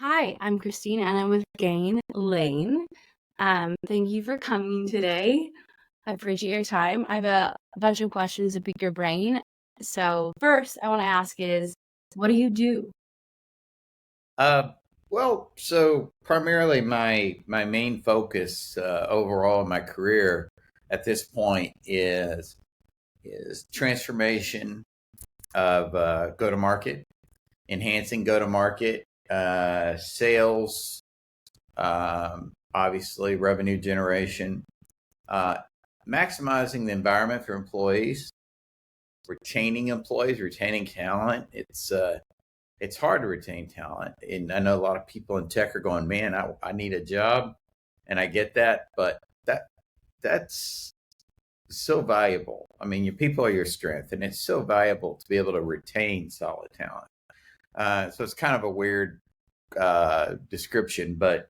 Hi, I'm Christina and I'm with Gahn Lane. Thank you for coming today. I appreciate your time. I have a bunch of questions to pick your brain. So first I want to ask is, what do you do? Uh, so primarily my main focus overall in my career at this point is transformation of go to market, enhancing go to market, sales, obviously revenue generation, uh, maximizing the environment for employees, retaining employees, retaining talent. It's hard to retain talent. And I know a lot of people in tech are going, man, I need a job. And I get that, but that's so valuable. I mean, your people are your strength, and it's so valuable to be able to retain solid talent. So it's kind of a weird description, but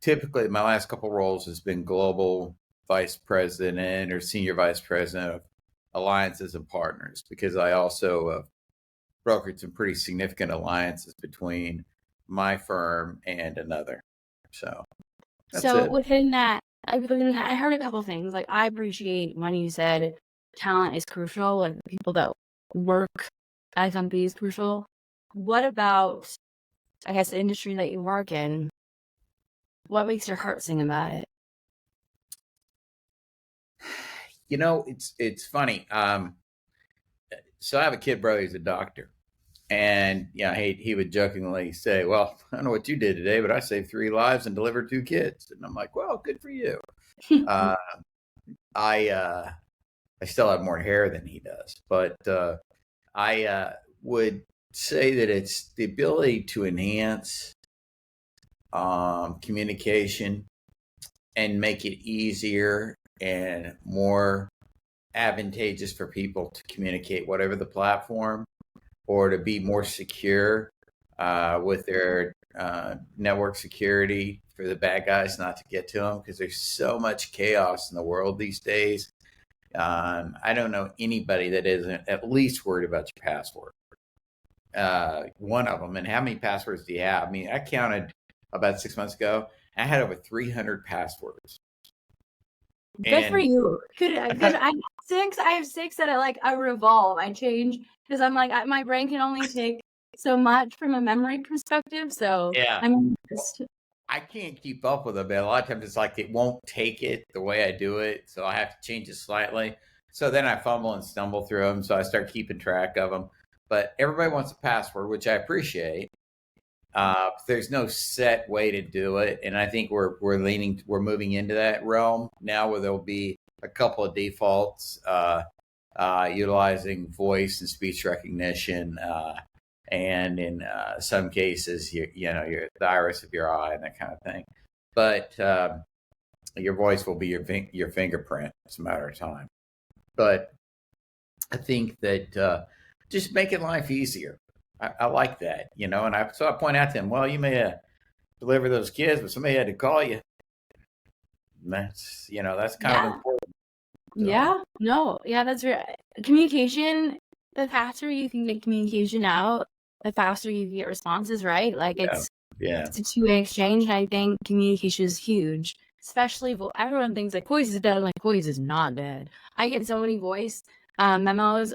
typically my last couple roles has been global vice president or senior vice president of alliances and partners, because I also brokered some pretty significant alliances between my firm and another. So that's So it. within that, I heard a couple things. Like I appreciate when you said talent is crucial, like people that work at companies is crucial. What about, I guess, the industry that you work in? What makes your heart sing about it? It's funny. So I have a kid brother who's a doctor, and he would jokingly say, "Well, I don't know what you did today, but I saved 3 lives and delivered 2 kids." And I'm like, "Well, good for you." Uh, I I still have more hair than he does, but I would say that it's the ability to enhance communication and make it easier and more advantageous for people to communicate, whatever the platform, or to be more secure with their network security for the bad guys not to get to them, because there's so much chaos in the world these days. I don't know anybody that isn't at least worried about your password. One of them, and how many passwords do you have? I mean, I counted about 6 months ago. I had over 300 passwords, Good for and you. Good. I have six that I revolve. I change because I'm like my brain can only take so much from a memory perspective. So yeah, I'm well, just I can't keep up with it, but a lot of times it's like it won't take it the way I do it, so I have to change it slightly. So then I fumble and stumble through them, so I start keeping track of them. But everybody wants a password, which I appreciate. There's no set way to do it, and I think we're moving into that realm now, where there'll be a couple of defaults utilizing voice and speech recognition, and in some cases, the iris of your eye and that kind of thing. But your voice will be your fingerprint. It's a matter of time. But I think that just making life easier. I like that, and so I point out to them, well, you may deliver those kids, but somebody had to call you. And that's kind of yeah, important. So yeah, no, yeah, that's right. Communication. The faster you can get communication out, the faster you get responses. Right? Like yeah, yeah, it's a two-way exchange, and I think communication is huge. Especially everyone thinks like voice is dead. Like voice is not dead. I get so many voice memos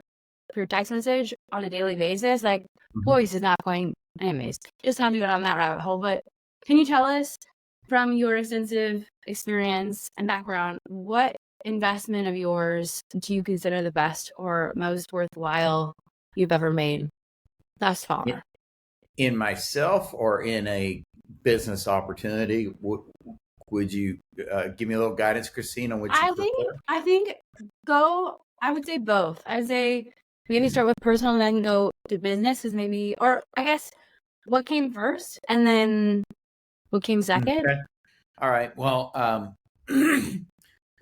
through text message on a daily basis. Like Mhm. voice is not going anyways. Just not to go down that rabbit hole. But can you tell us from your extensive experience and background, what investment of yours do you consider the best or most worthwhile you've ever made thus far? In myself or in a business opportunity. Would you give me a little guidance, Christine, on which you prefer? I think I would say both. I'd say maybe start with personal and then go to business is maybe, or I guess what came first and then what came second. Okay. All right. Well, the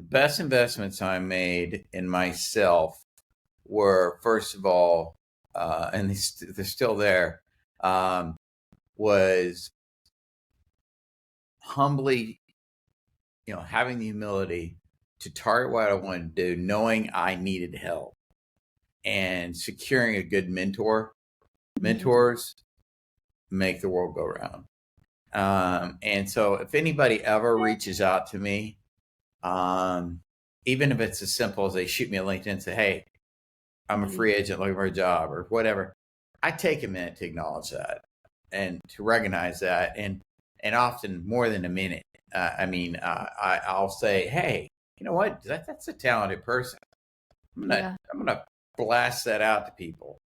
best investments I made in myself were, first of all, and they're still there, um, was humbly, having the humility to target what I wanted to do, knowing I needed help, and securing a good mentor. Mhm. Mentors make the world go round. And so if anybody ever reaches out to me, even if it's as simple as they shoot me a LinkedIn and say, hey, I'm a free agent looking for a job or whatever, I take a minute to acknowledge that and to recognize that. And often more than a minute. I'll say, hey, you know what? That's a talented person. I'm gonna blast that out to people.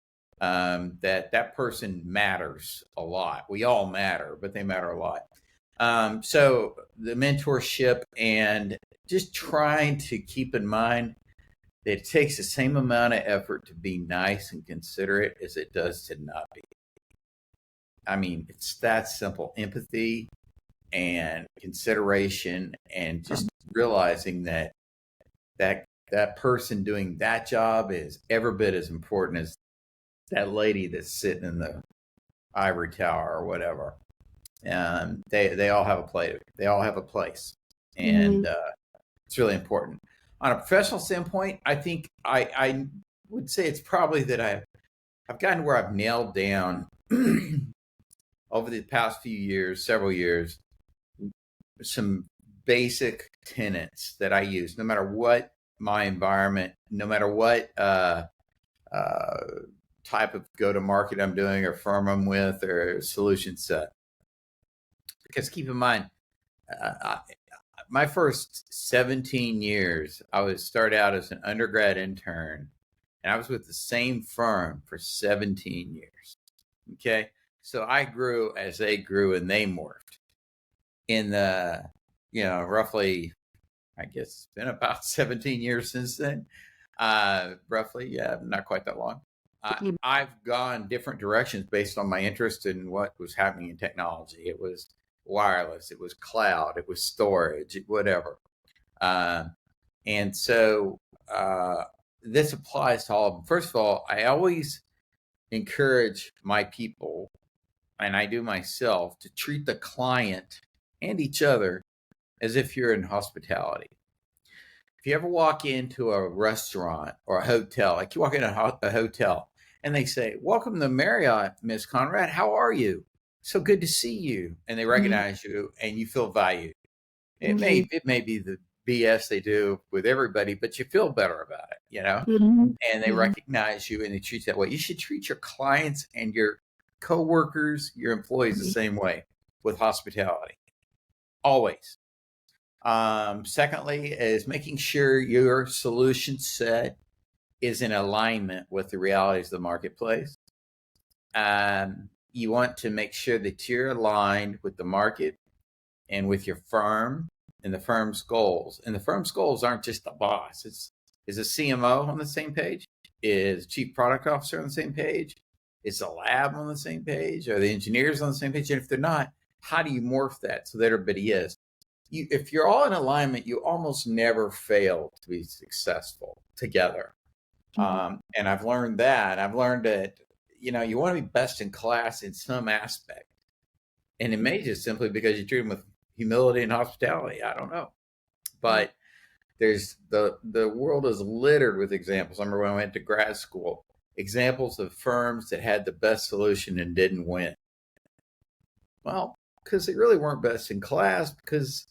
That person matters a lot. We all matter, but they matter a lot. So the mentorship and just trying to keep in mind that it takes the same amount of effort to be nice and considerate as it does to not be. I mean, it's that simple. Empathy and consideration, and just realizing that person doing that job is every bit as important as that lady that's sitting in the ivory tower or whatever. They all have a place. They all have a place, and it's really important. On a professional standpoint, I think I would say it's probably that I've gotten where I've nailed down over the past few years, several years, some basic tenets that I use, no matter what my environment, no matter what type of go-to-market I'm doing or firm I'm with or solution set. Because keep in mind, my first 17 years, I would start out as an undergrad intern, and I was with the same firm for 17 years. Okay. So I grew as they grew and they morphed in the, roughly, I guess it's been about 17 years since then. Roughly. Yeah. Not quite that long. I've gone different directions based on my interest in what was happening in technology. It was wireless, it was cloud, it was storage, whatever. And so this applies to all of them. First of all, I always encourage my people, and I do myself, to treat the client and each other as if you're in hospitality. If you ever walk into a restaurant or a hotel, like you walk in a hotel and they say, welcome to Marriott, Miss Conrad, how are you? So good to see you. And they recognize you and you feel valued. It may be the BS they do with everybody, but you feel better about it, and they recognize you and they treat you that way. You should treat your clients and your coworkers, your employees the same way, with hospitality. Always. Secondly, is making sure your solution set is in alignment with the realities of the marketplace. You want to make sure that you're aligned with the market and with your firm and the firm's goals. And the firm's goals aren't just the boss. Is a CMO on the same page? Is Chief Product Officer on the same page? Is the lab on the same page? Are the engineers on the same page? And if they're not, how do you morph that so that everybody is? If you're all in alignment, you almost never fail to be successful together. And I've learned that. I've learned that, you want to be best in class in some aspect. And it may just simply because you treat them with humility and hospitality. I don't know. But there's the world is littered with examples. I remember when I went to grad school, examples of firms that had the best solution and didn't win. Well, because they really weren't best in class, because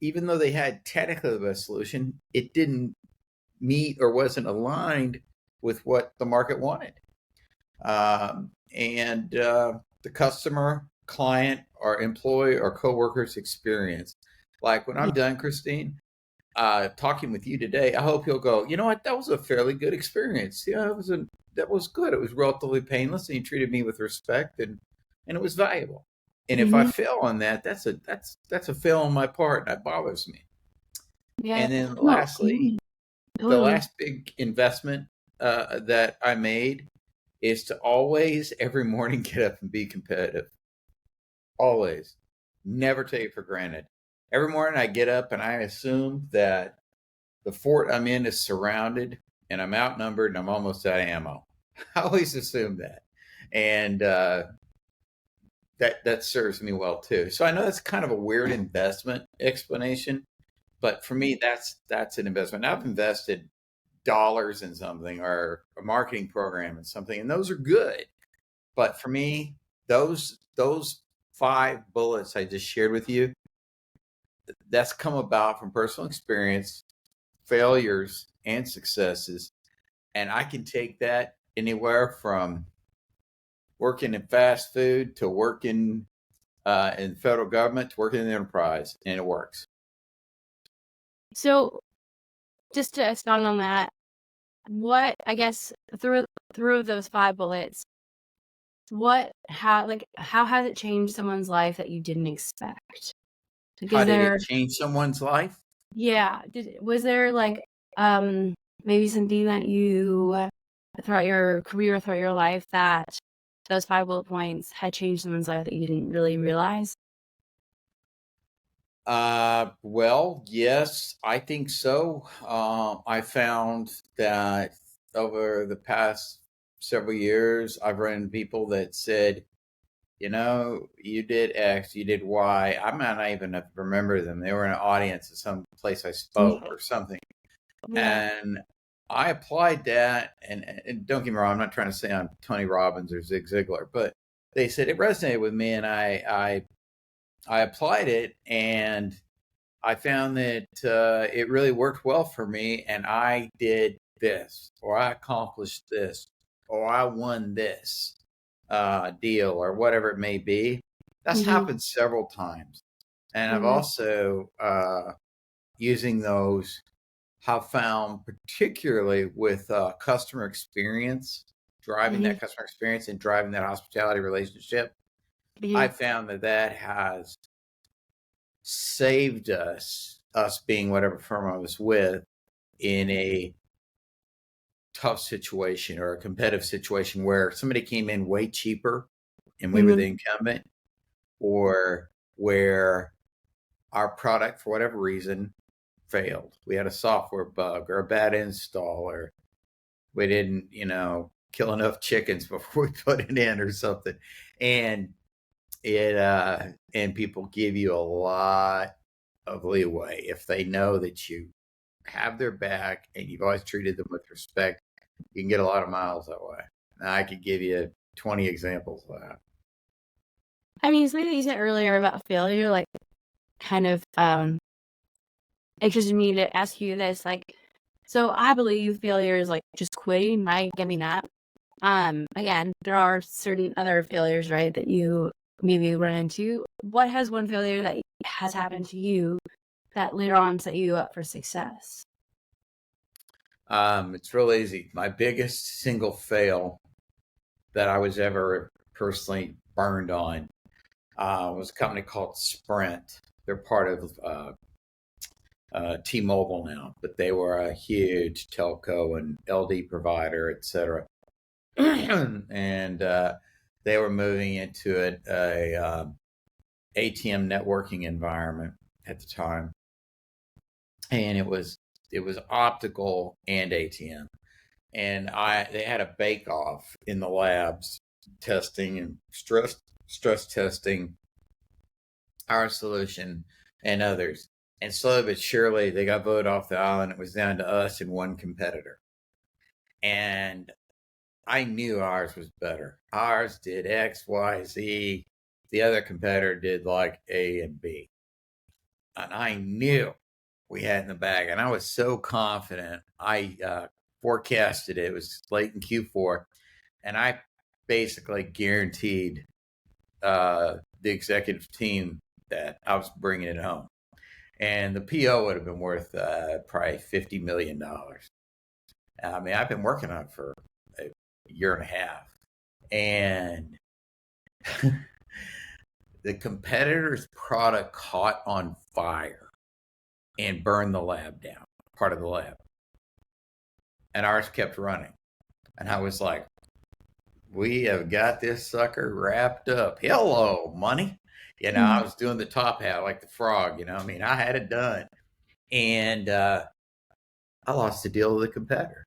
even though they had technically the best solution, it didn't meet or wasn't aligned with what the market wanted. And the customer, client, or employee or coworkers experience. Like when I'm done, Christine, talking with you today, I hope you'll go, you know what, that was a fairly good experience. That was good. It was relatively painless, and you treated me with respect, and it was valuable. And if I fail on that, that's a fail on my part, and that bothers me. Yeah. And then lastly, the last big investment that I made is to always, every morning, get up and be competitive. Always. Never take it for granted. Every morning I get up and I assume that the fort I'm in is surrounded and I'm outnumbered and I'm almost out of ammo. I always assume that. And that serves me well too. So I know that's kind of a weird investment explanation, but for me, that's an investment. I've invested dollars in something or a marketing program in something, and those are good. But for me, those 5 bullets I just shared with you, that's come about from personal experience, failures and successes. And I can take that anywhere from working in fast food to working in the federal government to working in the enterprise, and it works. So just to expound on that, what, I guess, through those 5 bullets, how has it changed someone's life that you didn't expect? Like, How did it change someone's life? yeah, was there maybe something that you throughout your career, throughout your life, that those 5 bullet points had changed someone's life that you didn't really realize? Well, yes, I think so. I found that over the past several years, I've run into people that said, you did X, you did Y. I might not even remember them. They were in an audience at some place I spoke Yeah. or something. Yeah. And I applied that. And don't get me wrong, I'm not trying to say I'm Tony Robbins or Zig Ziglar, but they said it resonated with me. And I applied it, and I found that it really worked well for me. And I did this, or I accomplished this, or I won this deal, or whatever it may be. That's Mhm. happened several times. And I've Mhm. also, using those, have found, particularly with customer experience, driving Mhm. that customer experience and driving that hospitality relationship, I Mhm. found that has saved us being whatever firm I was with, in a tough situation or a competitive situation where somebody came in way cheaper and we were Mhm. the incumbent, or where our product, for whatever reason, failed. We had a software bug or a bad install, or we didn't, kill enough chickens before we put it in or something. And and people give you a lot of leeway if they know that you have their back and you've always treated them with respect. You can get a lot of miles that way. Now, I could give you 20 examples of that. I mean, something that you said earlier about failure, kind of interested me to ask you this. So I believe failure is just quitting, right? Giving up. Again, there are certain other failures, right, that you maybe run into. What has one failure that has happened to you that later on set you up for success? It's real easy. My biggest single fail that I was ever personally burned on was a company called Sprint. They're part of T-Mobile now, but they were a huge telco and LD provider, et cetera. And they were moving into a ATM networking environment at the time, and it was optical and ATM. And they had a bake off in the labs, testing and stress testing our solution and others. And slowly but surely, they got voted off the island. It was down to us and one competitor. And I knew ours was better. Ours did X, Y, Z. The other competitor did like A and B. And I knew we had in the bag. And I was so confident. I forecasted it. It was late in Q4. And I basically guaranteed the executive team that I was bringing it home. And the PO would have been worth probably $50 million. I mean, I've been working on it for a year and a half. And the competitor's product caught on fire and burned the lab down, part of the lab. And ours kept running. And I was like, we have got this sucker wrapped up. Hello, money. I Mhm. was doing the top hat like the frog, I mean, I had it done. And I lost the deal with the competitor.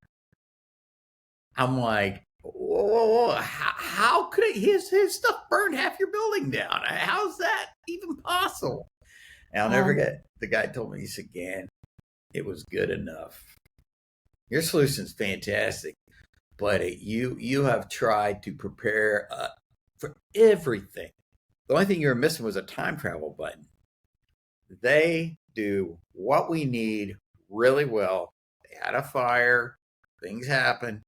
I'm like, whoa, how could his stuff burn half your building down? How's that even possible? And I'll never Wow. forget, the guy told me, he said, Gahn, it was good enough. Your solution's fantastic, but you have tried to prepare for everything The only thing you were missing was a time travel button. They do what we need really well. They had a fire, things happen,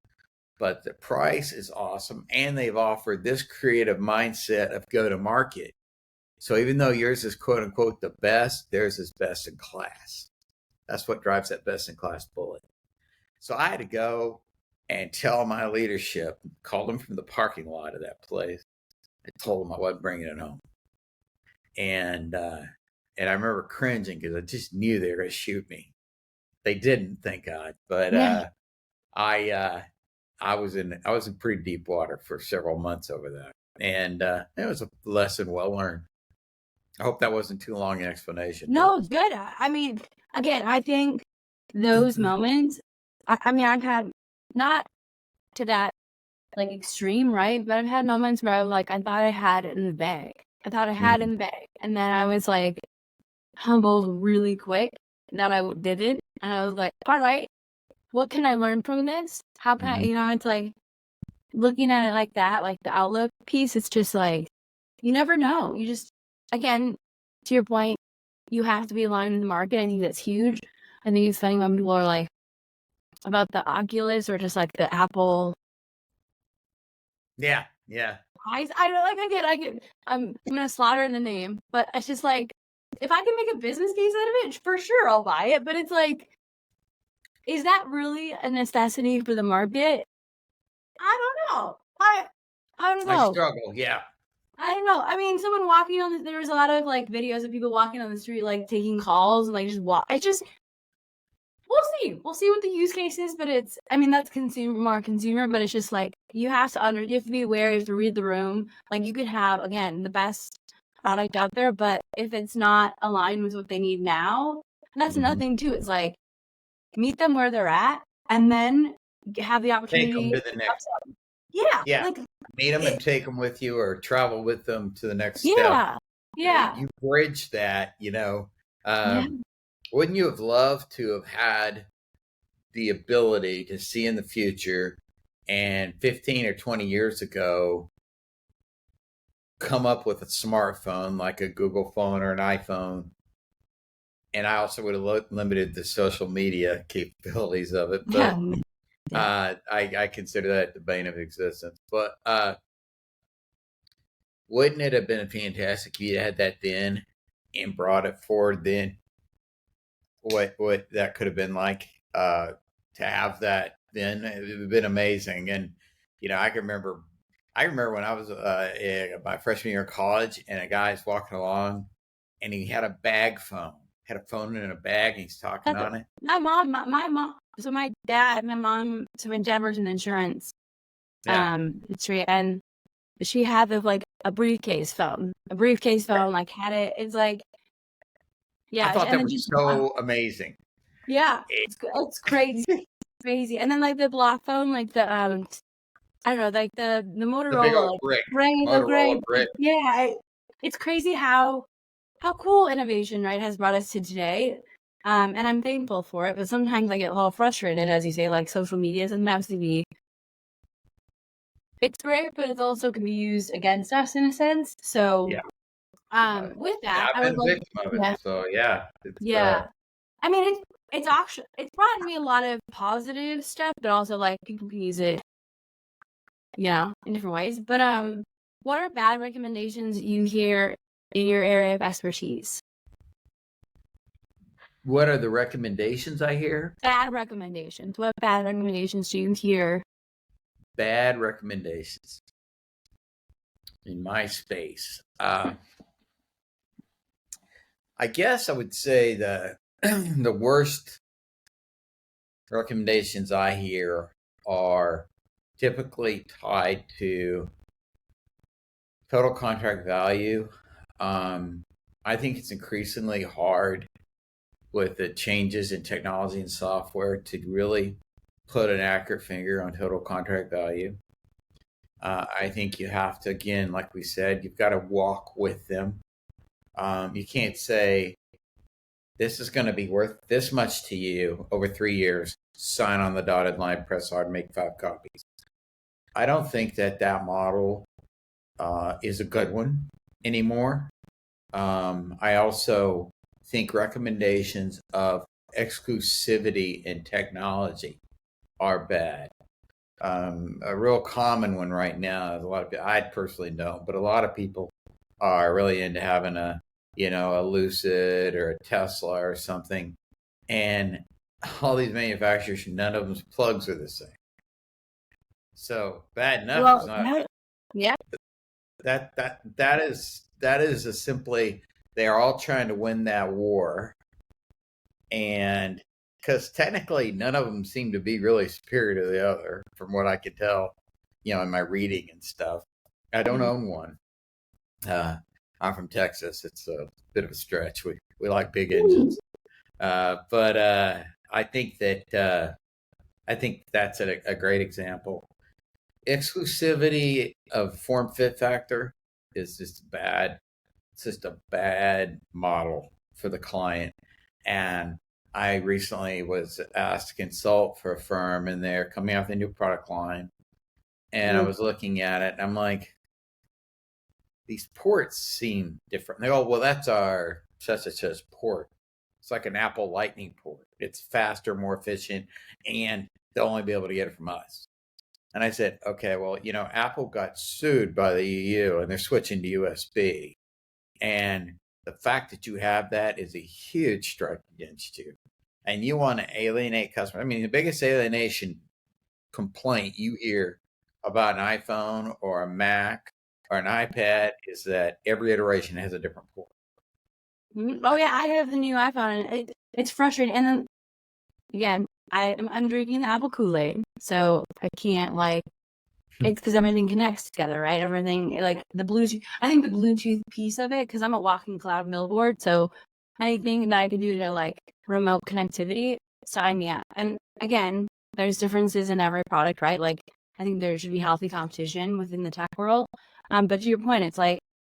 but the price is awesome. And they've offered this creative mindset of go to market. So even though yours is quote unquote the best, theirs is best in class. That's what drives that best in class bullet. So I had to go and tell my leadership, called them from the parking lot of that place. I told them I wasn't bringing it home. And I remember cringing because I just knew they were going to shoot me. They didn't, thank God. But I was in pretty deep water for several months over that, and it was a lesson well learned. I hope that wasn't too long an explanation. No, it's good. I mean, again, I think those moments. I mean, I've had not to that like extreme, right? But I've had moments where I thought I had it in the bag. I thought I had it in the bag, and then I was like humbled really quick that I didn't, and I was like, all right, what can I learn from this? How can I, it's like looking at it like that, like the outlook piece. It's just like you never know. You just, again, to your point, you have to be aligned in the market. I think that's huge. I think it's funny when people are like about the Oculus or just like the Apple. Yeah. I don't I get. I'm gonna slaughter the name, but it's just like if I can make a business case out of it, for sure I'll buy it. But it's like, is that really a necessity for the market? I don't know. I don't know. I struggle. Yeah. I don't know. I mean, someone walking on there was a lot of like videos of people walking on the street, like taking calls and like just walk. It's just, we'll see. We'll see what the use case is, but that's more consumer, but it's just like, you have to be aware, you have to read the room. Like you could have, again, the best product out there, but if it's not aligned with what they need now, and that's another thing too. It's like, meet them where they're at and then have the opportunity. Take them to the next. Yeah. Like, meet them and take them with you or travel with them to the next step. Yeah. You bridge that, Wouldn't you have loved to have had the ability to see in the future and 15 or 20 years ago come up with a smartphone like a Google phone or an iPhone? And I also would have limited the social media capabilities of it. But I consider that the bane of existence. But wouldn't it have been fantastic if you had that then and brought it forward then? What that could have been like to have that then? It would have been amazing. And I remember when I was my freshman year of college, and a guy's walking along, and he had a bag phone. Had a phone in a bag, and he's talking on it. My mom. So my dad, my mom, so my dad works in insurance industry, and she had like a briefcase phone. Like had it. It's like, I thought that was so amazing. Yeah, it's crazy, crazy. And then like the block phone, like the I don't know, like the Motorola, the big old brick, Motorola brick. Yeah, it's crazy how cool innovation, right, has brought us to today. And I'm thankful for it, but sometimes I get a little frustrated, as you say, like social media sometimes to be. It's great, but it also can be used against us in a sense. So, with that, I've been a victim of it. So I mean, it's brought me a lot of positive stuff, but also like people can use it, in different ways. But what are bad recommendations you hear in your area of expertise? What are the recommendations I hear? Bad recommendations. What bad recommendations do you hear? Bad recommendations in my space. I guess I would say the worst recommendations I hear are typically tied to total contract value. I think it's increasingly hard with the changes in technology and software to really put an accurate finger on total contract value. I think you have to, again, like we said, you've got to walk with them. You can't say, this is going to be worth this much to you over 3 years, sign on the dotted line, press hard, make 5 copies. I don't think that model is a good one. anymore. I also think recommendations of exclusivity in technology are bad. A real common one right now is a lot of people, I personally don't, but a lot of people are really into having a Lucid or a Tesla or something. And all these manufacturers, none of them's plugs are the same. So bad enough is Well, not yeah. that is a simply they are all trying to win that war, and because technically none of them seem to be really superior to the other, from what I could tell, in my reading and stuff. I don't own one. I'm from Texas. It's a bit of a stretch. We like big engines, but I think that's a great example. Exclusivity of form fit factor is just bad. It's just a bad model for the client. And I recently was asked to consult for a firm, and they're coming out with a new product line. And I was looking at it, and I'm like, these ports seem different. They go, well, that's our such and such port. It's like an Apple Lightning port. It's faster, more efficient, and they'll only be able to get it from us. And I said, okay, well, Apple got sued by the EU, and they're switching to USB. And the fact that you have that is a huge strike against you. And you want to alienate customers. I mean, the biggest alienation complaint you hear about an iPhone or a Mac or an iPad is that every iteration has a different port. Oh yeah, I have the new iPhone, and it's frustrating. And then again, I'm drinking the Apple Kool-Aid, so I can't it's because everything connects together, right? Everything like the Bluetooth. I think the Bluetooth piece of it, because I'm a walking cloud billboard, so anything that I could do to remote connectivity, sign me up. And again, there's differences in every product, right? I think there should be healthy competition within the tech world. But to your point, it's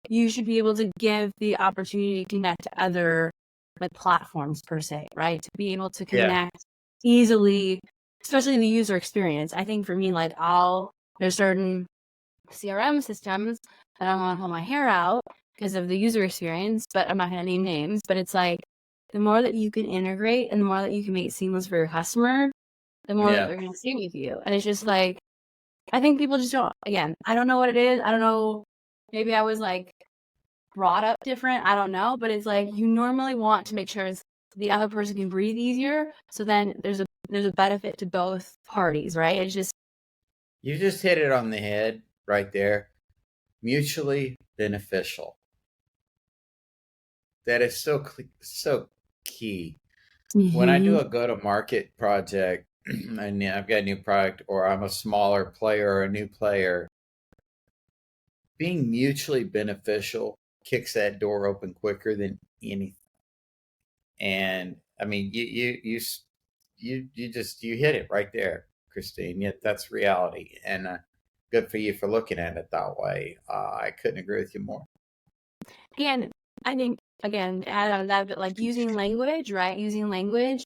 you should be able to give the opportunity to connect to other platforms per se, right? To be able to connect easily, especially the user experience. I think for me, there's certain CRM systems that I don't want to pull my hair out because of the user experience, but I'm not going to name names. But it's the more that you can integrate and the more that you can make it seamless for your customer, the more that they're going to stay with you. And it's just I think people just don't, again, I don't know what it is. I don't know. Maybe I was brought up different. I don't know. But it's you normally want to make sure the other person can breathe easier. So then there's a benefit to both parties, right? It's just, you just hit it on the head right there. Mutually beneficial. That is so key. When I do a go-to-market project and I've got a new product, or I'm a smaller player or a new player, being mutually beneficial kicks that door open quicker than anything. And I mean, you hit it right there, Christine. Yet that's reality, and good for you for looking at it that way. I couldn't agree with you more. And I think, again, add on that, but using language, right? Using language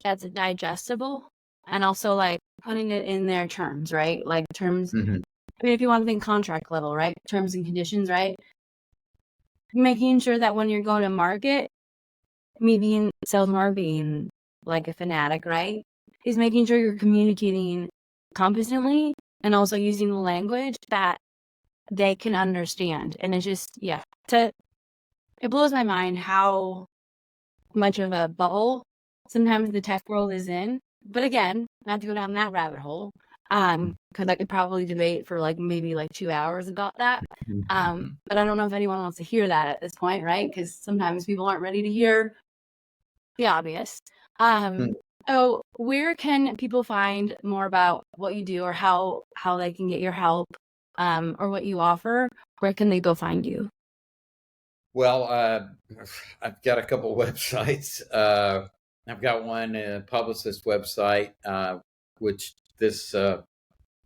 that's digestible, and also putting it in their terms, right? Terms. Mm-hmm. I mean, if you want to think contract level, right? Terms and conditions, right? Making sure that when you're going to market, me being sales marketing like a fanatic, right? Is making sure you're communicating competently and also using the language that they can understand. And it's just, it blows my mind how much of a bubble sometimes the tech world is in. But again, not to go down that rabbit hole, because I could probably debate for maybe 2 hours about that. But I don't know if anyone wants to hear that at this point, right? Because sometimes people aren't ready to hear the obvious. So where can people find more about what you do, or how they can get your help, or what you offer? Where can they go find you? Well, I've got a couple of websites. I've got one, publicist website, which this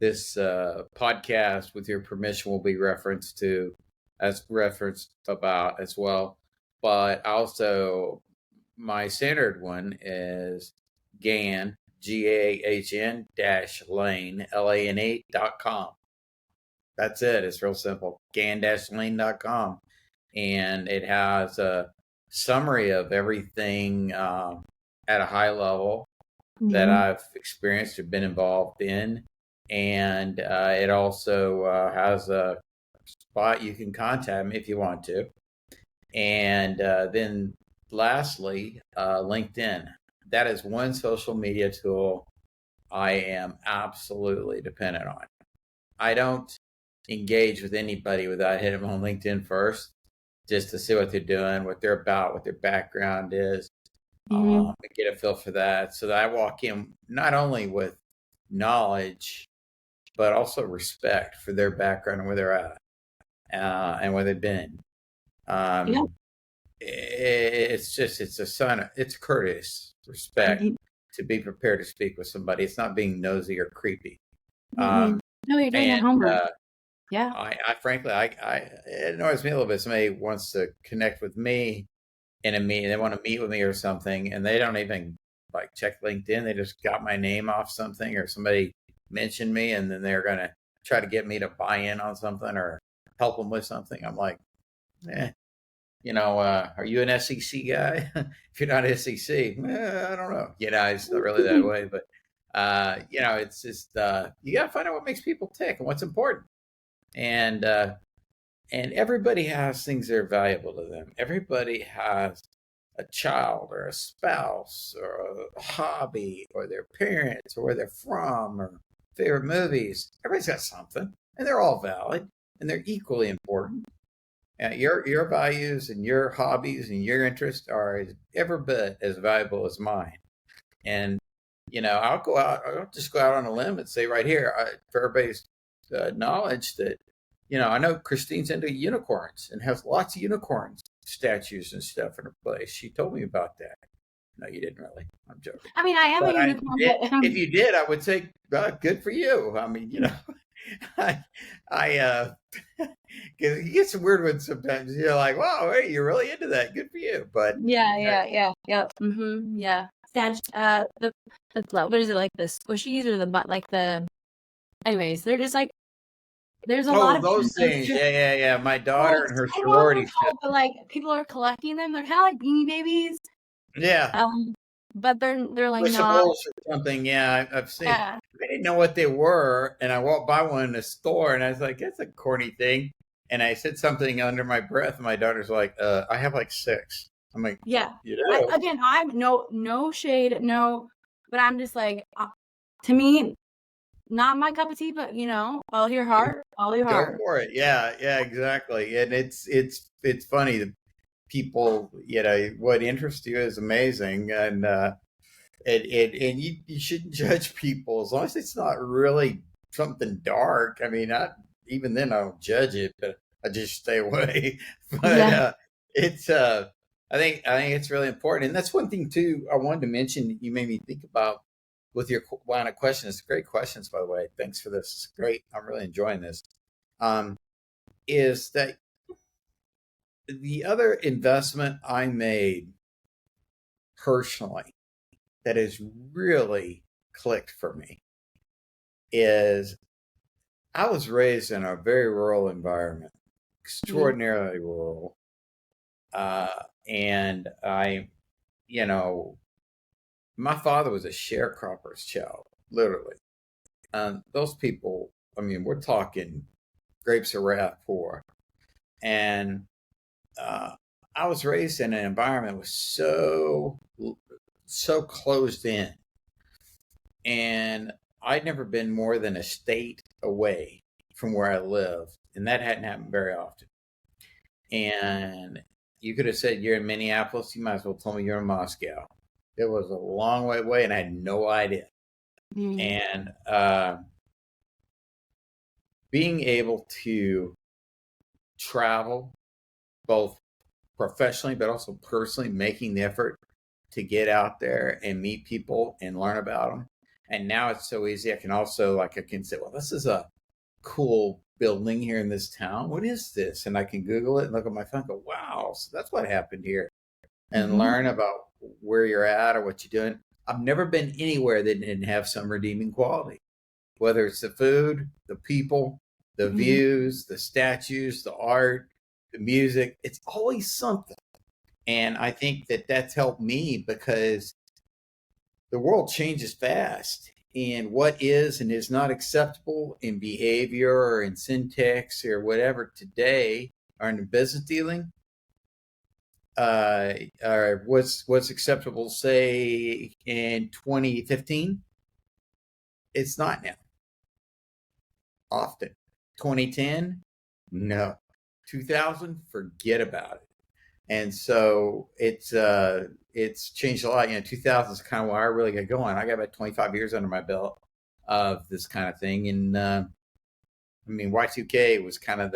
podcast, with your permission, will be referenced about as well. But also, my standard one is Gahn, GAHN -Lane, LANE.com. That's it. It's real simple. Gahn-Lane.com. and it has a summary of everything at a high level that I've experienced or been involved in. And it also has a spot you can contact me if you want to. And then lastly, LinkedIn. That is one social media tool I am absolutely dependent on. I don't engage with anybody without hitting them on LinkedIn first, just to see what they're doing, what they're about, what their background is, and get a feel for that. So that I walk in not only with knowledge, but also respect for their background and where they're at and where they've been. It's courteous respect to be prepared to speak with somebody. It's not being nosy or creepy. No, you're doing your homework. I frankly, it annoys me a little bit. Somebody wants to connect with me in a meeting. They want to meet with me or something, and they don't even like check LinkedIn. They just got my name off something, or somebody mentioned me, and then they're going to try to get me to buy in on something or help them with something. I'm like, are you an SEC guy? If you're not SEC, I don't know. It's not really that way, but it's just you got to find out what makes people tick and what's important. And everybody has things that are valuable to them. Everybody has a child or a spouse or a hobby or their parents or where they're from or favorite movies. Everybody's got something, and they're all valid and they're equally important. Your values and your hobbies and your interests are every bit as valuable as mine. And I'll just go out on a limb and say right here, for everybody's knowledge, that I know Christine's into unicorns and has lots of unicorn statues and stuff in her place. She told me about that. No, you didn't really. I'm joking. I mean, I am a unicorn. If you did, I would say good for you. I mean, I because you get some weird ones sometimes. You're like, wow, hey, you're really into that. Good for you. But yeah. The what is it, like the squishies or the anyways, they're just like, there's a lot of those things. Yeah. My daughter and her sorority. But like people are collecting them. They're kind of like Beanie Babies. Yeah. But they're like not or something. Yeah, I've seen. Yeah. I didn't know what they were, and I walked by one in the store, and I was like, "That's a corny thing." And I said something under my breath, and my daughter's like, "I have like 6." I'm like, "Yeah." I'm no shade, no, but I'm just like, to me, not my cup of tea. But follow your heart, Go for it. Yeah, exactly. And it's funny that people, what interests you is amazing, and you shouldn't judge people as long as it's not really something dark. I mean, even then I don't judge it, but I just stay away. But it's I think it's really important, and that's one thing too I wanted to mention. You made me think about with your line of questions. Great questions, by the way. Thanks for this. It's great. I'm really enjoying this. Is that the other investment I made personally that has really clicked for me is I was raised in a very rural environment, extraordinarily rural. And my father was a sharecropper's child, literally. Those people, I mean, we're talking grapes of wrath poor. And I was raised in an environment that was so closed in. And I'd never been more than a state away from where I lived. And that hadn't happened very often. And you could have said you're in Minneapolis. You might as well tell me you're in Moscow. It was a long way away, and I had no idea. And being able to travel, both professionally but also personally, making the effort to get out there and meet people and learn about them. And now it's so easy. I can say, well, this is a cool building here in this town. What is this? And I can Google it and look at my phone and go, wow, so that's what happened here. And learn about where you're at or what you're doing. I've never been anywhere that didn't have some redeeming quality, whether it's the food, the people, the views, the statues, the art. the music. It's always something. And I think that that's helped me because the world changes fast. And what is and is not acceptable in behavior or in syntax or whatever today or in business dealing, or what's acceptable, say, in 2015, it's not now. Often. 2010, no. 2000, forget about it. And so it's changed a lot. 2000 is kind of where I really got going. I got about 25 years under my belt of this kind of thing. And I mean, Y2K was kind of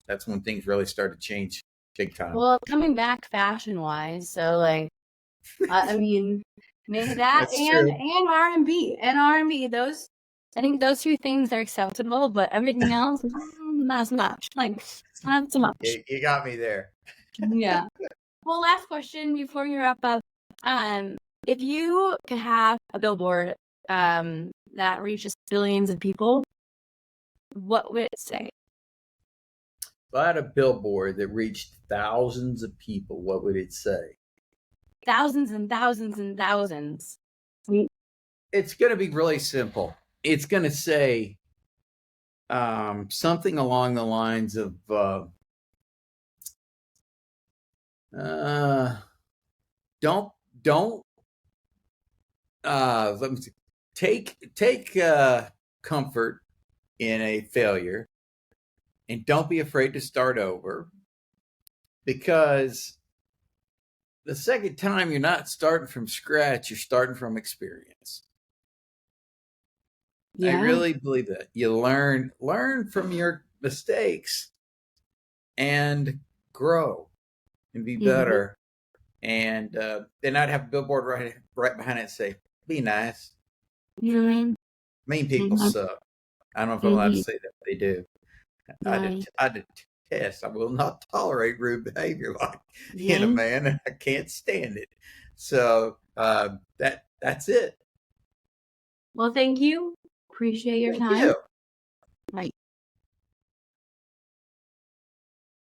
that's when things really started to change big time. Well, coming back fashion wise, so like, I mean, maybe that and R&B, those, I think those two things are acceptable, but everything else, not so much. Like, not so much. You got me there. Yeah. Well, last question before you wrap up. If you could have a billboard that reaches billions of people, what would it say? If I had a billboard that reached thousands of people, what would it say? Thousands and thousands and thousands. It's going to be really simple. It's going to say something along the lines of don't let me see. Take comfort in a failure, and don't be afraid to start over, because the second time you're not starting from scratch, you're starting from experience. Yeah. I really believe that. You learn from your mistakes and grow and be better. And then I'd have a billboard right behind it and say, be nice. Mean people suck. I don't know if I'm allowed to say that, but they do. I detest. I will not tolerate rude behavior like in a man, and I can't stand it. So that's it. Well, thank you. Appreciate your time.